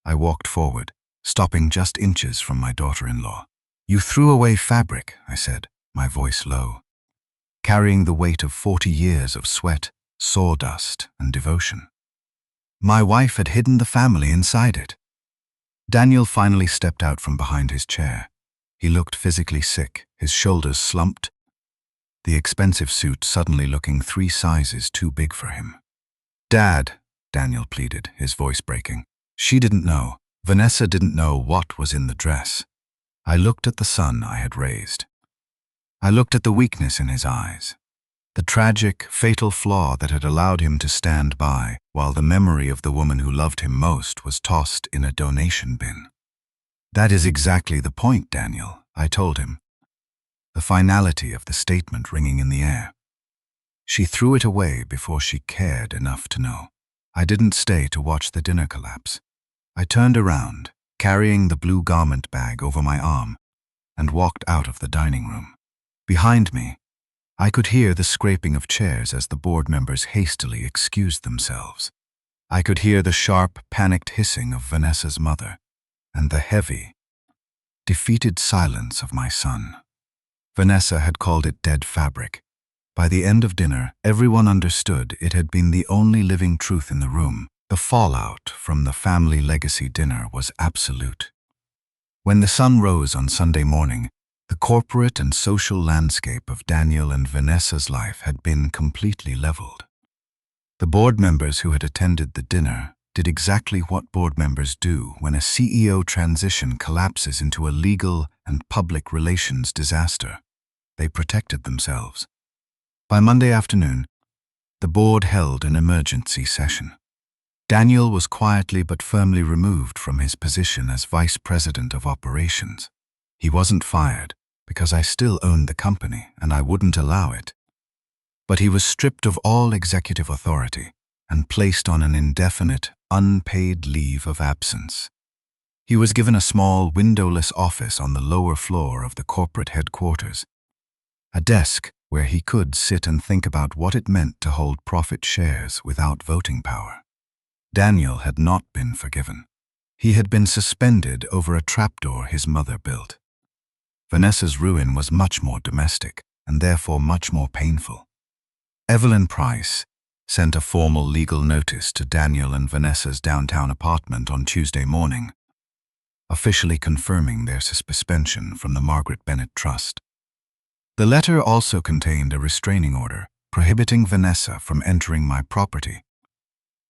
I walked forward, stopping just inches from my daughter-in-law. You threw away fabric, I said, my voice low, carrying the weight of 40 years of sweat, sawdust, and devotion. My wife had hidden the family inside it. Daniel finally stepped out from behind his chair, He looked physically sick, his shoulders slumped, the expensive suit suddenly looking 3 sizes too big for him. "Dad," Daniel pleaded, his voice breaking. She didn't know. Vanessa didn't know what was in the dress. I looked at the son I had raised. I looked at the weakness in his eyes, the tragic, fatal flaw that had allowed him to stand by while the memory of the woman who loved him most was tossed in a donation bin. "That is exactly the point, Daniel," I told him, the finality of the statement ringing in the air. She threw it away before she cared enough to know. I didn't stay to watch the dinner collapse. I turned around, carrying the blue garment bag over my arm, and walked out of the dining room. Behind me, I could hear the scraping of chairs as the board members hastily excused themselves. I could hear the sharp, panicked hissing of Vanessa's mother, and the heavy, defeated silence of my son. Vanessa had called it dead fabric. By the end of dinner, everyone understood it had been the only living truth in the room. The fallout from the family legacy dinner was absolute. When the sun rose on Sunday morning, the corporate and social landscape of Daniel and Vanessa's life had been completely leveled. The board members who had attended the dinner did exactly what board members do when a CEO transition collapses into a legal and public relations disaster. They protected themselves. By Monday afternoon, the board held an emergency session. Daniel was quietly but firmly removed from his position as Vice President of Operations. He wasn't fired, because I still owned the company and I wouldn't allow it. But he was stripped of all executive authority and placed on an indefinite, unpaid leave of absence. He was given a small, windowless office on the lower floor of the corporate headquarters, a desk where he could sit and think about what it meant to hold profit shares without voting power. Daniel had not been forgiven. He had been suspended over a trapdoor his mother built. Vanessa's ruin was much more domestic and therefore much more painful. Evelyn Price sent a formal legal notice to Daniel and Vanessa's downtown apartment on Tuesday morning, officially confirming their suspension from the Margaret Bennett Trust. The letter also contained a restraining order prohibiting Vanessa from entering my property,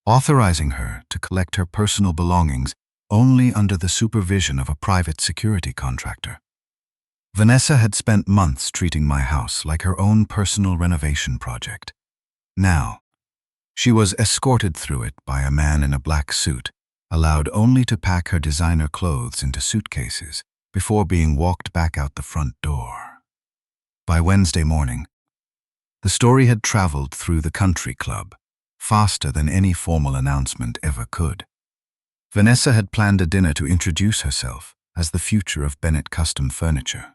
authorizing her to collect her personal belongings only under the supervision of a private security contractor. Vanessa had spent months treating my house like her own personal renovation project. Now, she was escorted through it by a man in a black suit, allowed only to pack her designer clothes into suitcases before being walked back out the front door. By Wednesday morning, the story had traveled through the country club, faster than any formal announcement ever could. Vanessa had planned a dinner to introduce herself as the future of Bennett Custom Furniture.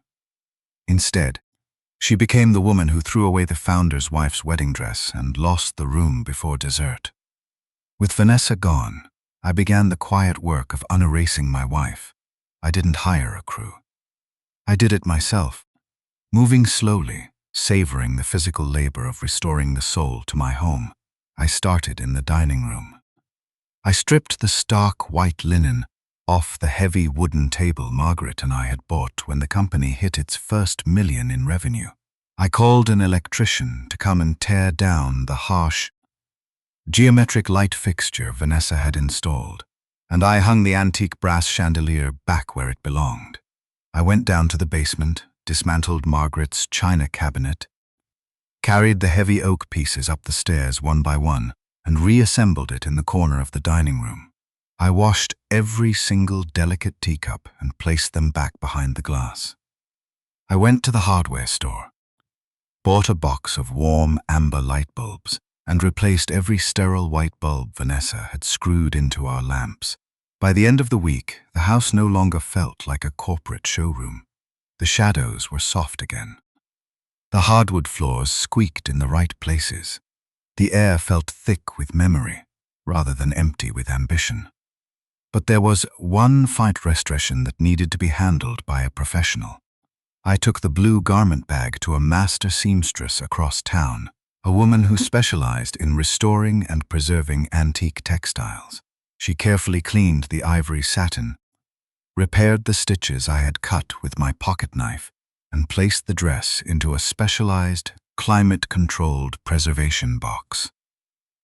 Instead, she became the woman who threw away the founder's wife's wedding dress and lost the room before dessert. With Vanessa gone, I began the quiet work of unerasing my wife. I didn't hire a crew. I did it myself, moving slowly, savoring the physical labor of restoring the soul to my home. I started in the dining room. I stripped the stark white linen off the heavy wooden table Margaret and I had bought when the company hit its first million in revenue. I called an electrician to come and tear down the harsh, geometric light fixture Vanessa had installed, and I hung the antique brass chandelier back where it belonged. I went down to the basement, dismantled Margaret's china cabinet, carried the heavy oak pieces up the stairs one by one, and reassembled it in the corner of the dining room. I washed every single delicate teacup and placed them back behind the glass. I went to the hardware store, bought a box of warm amber light bulbs, and replaced every sterile white bulb Vanessa had screwed into our lamps. By the end of the week, the house no longer felt like a corporate showroom. The shadows were soft again. The hardwood floors squeaked in the right places. The air felt thick with memory, rather than empty with ambition. But there was one fine restoration that needed to be handled by a professional. I took the blue garment bag to a master seamstress across town, a woman who specialized in restoring and preserving antique textiles. She carefully cleaned the ivory satin, repaired the stitches I had cut with my pocket knife, and placed the dress into a specialized, climate-controlled preservation box.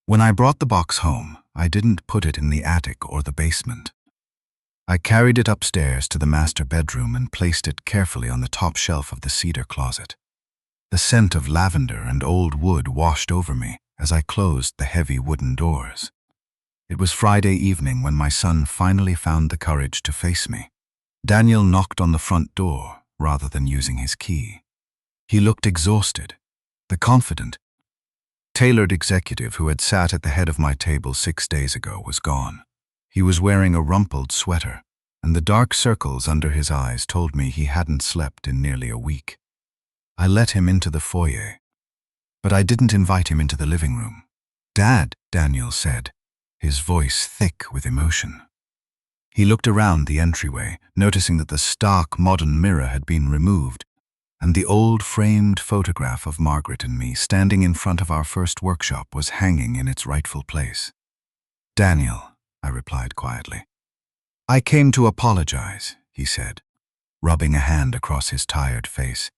When I brought the box home, I didn't put it in the attic or the basement. I carried it upstairs to the master bedroom and placed it carefully on the top shelf of the cedar closet. The scent of lavender and old wood washed over me as I closed the heavy wooden doors. It was Friday evening when my son finally found the courage to face me. Daniel knocked on the front door rather than using his key. He looked exhausted. The confident, tailored executive who had sat at the head of my table 6 days ago was gone. He was wearing a rumpled sweater, and the dark circles under his eyes told me he hadn't slept in nearly a week. I let him into the foyer, but I didn't invite him into the living room. "Dad," Daniel said, his voice thick with emotion. He looked around the entryway, noticing that the stark modern mirror had been removed, and the old framed photograph of Margaret and me standing in front of our first workshop was hanging in its rightful place. "Daniel," I replied quietly. "I came to apologize," he said, rubbing a hand across his tired face.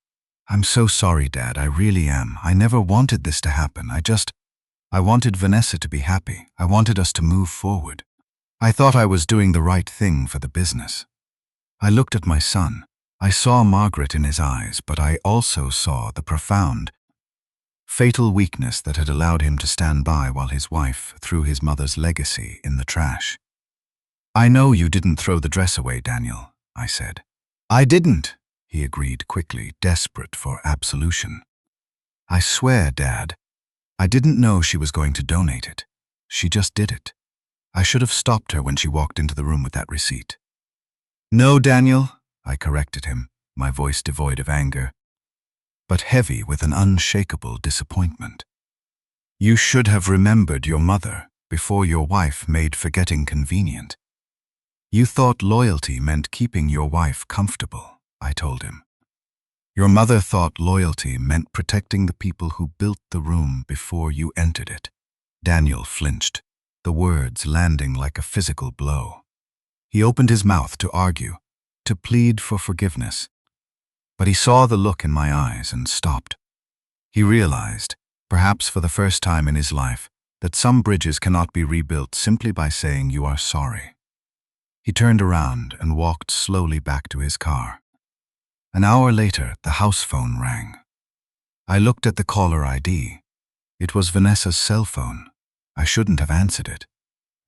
"I'm so sorry, Dad, I really am. I never wanted this to happen. I wanted Vanessa to be happy. I wanted us to move forward. I thought I was doing the right thing for the business." I looked at my son. I saw Margaret in his eyes, but I also saw the profound, fatal weakness that had allowed him to stand by while his wife threw his mother's legacy in the trash. "I know you didn't throw the dress away, Daniel," I said. "I didn't," he agreed quickly, desperate for absolution. "I swear, Dad, I didn't know she was going to donate it. She just did it. I should have stopped her when she walked into the room with that receipt." "No, Daniel," I corrected him, my voice devoid of anger, but heavy with an unshakable disappointment. "You should have remembered your mother before your wife made forgetting convenient. You thought loyalty meant keeping your wife comfortable," I told him. "Your mother thought loyalty meant protecting the people who built the room before you entered it." Daniel flinched, the words landing like a physical blow. He opened his mouth to argue, to plead for forgiveness, but he saw the look in my eyes and stopped. He realized, perhaps for the first time in his life, that some bridges cannot be rebuilt simply by saying you are sorry. He turned around and walked slowly back to his car. An hour later, the house phone rang. I looked at the caller ID. It was Vanessa's cell phone. I shouldn't have answered it.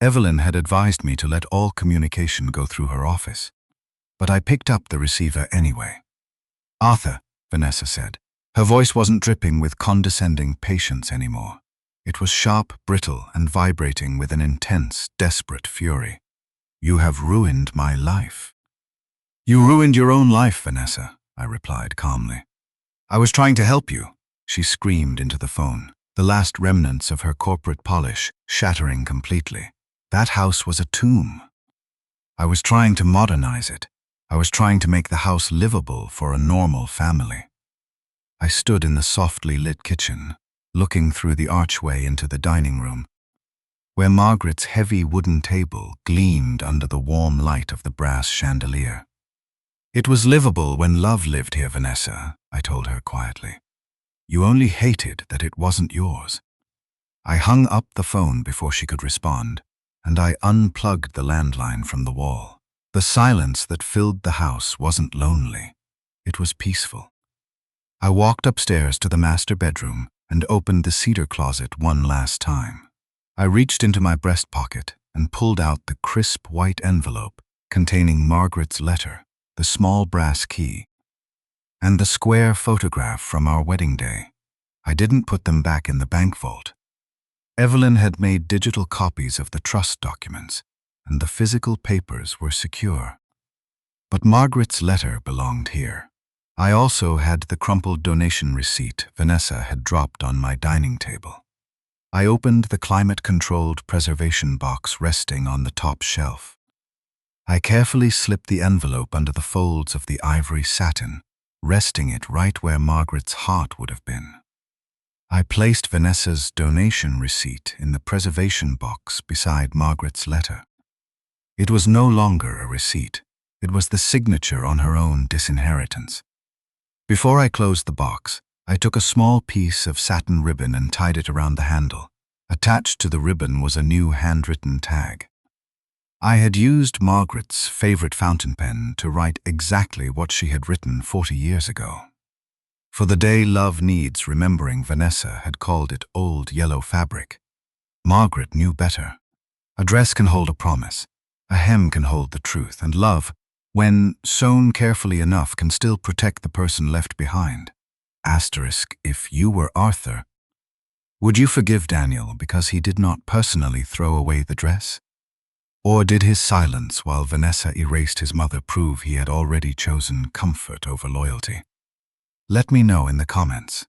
Evelyn had advised me to let all communication go through her office, but I picked up the receiver anyway. "Arthur," Vanessa said. Her voice wasn't dripping with condescending patience anymore. It was sharp, brittle, and vibrating with an intense, desperate fury. "You have ruined my life." "You ruined your own life, Vanessa," I replied calmly. "I was trying to help you," she screamed into the phone, the last remnants of her corporate polish shattering completely. "That house was a tomb. I was trying to modernize it. I was trying to make the house livable for a normal family." I stood in the softly lit kitchen, looking through the archway into the dining room, where Margaret's heavy wooden table gleamed under the warm light of the brass chandelier. "It was livable when love lived here, Vanessa," I told her quietly. "You only hated that it wasn't yours." I hung up the phone before she could respond, and I unplugged the landline from the wall. The silence that filled the house wasn't lonely. It was peaceful. I walked upstairs to the master bedroom and opened the cedar closet one last time. I reached into my breast pocket and pulled out the crisp white envelope containing Margaret's letter, the small brass key, and the square photograph from our wedding day. I didn't put them back in the bank vault. Evelyn had made digital copies of the trust documents, and the physical papers were secure. But Margaret's letter belonged here. I also had the crumpled donation receipt Vanessa had dropped on my dining table. I opened the climate-controlled preservation box resting on the top shelf. I carefully slipped the envelope under the folds of the ivory satin, resting it right where Margaret's heart would have been. I placed Vanessa's donation receipt in the preservation box beside Margaret's letter. It was no longer a receipt. It was the signature on her own disinheritance. Before I closed the box, I took a small piece of satin ribbon and tied it around the handle. Attached to the ribbon was a new handwritten tag. I had used Margaret's favorite fountain pen to write exactly what she had written 40 years ago. For the day love needs remembering, Vanessa had called it old yellow fabric. Margaret knew better. A dress can hold a promise. A hem can hold the truth, and love, when sewn carefully enough, can still protect the person left behind. Asterisk, if you were Arthur, would you forgive Daniel because he did not personally throw away the dress? Or did his silence while Vanessa erased his mother prove he had already chosen comfort over loyalty? Let me know in the comments.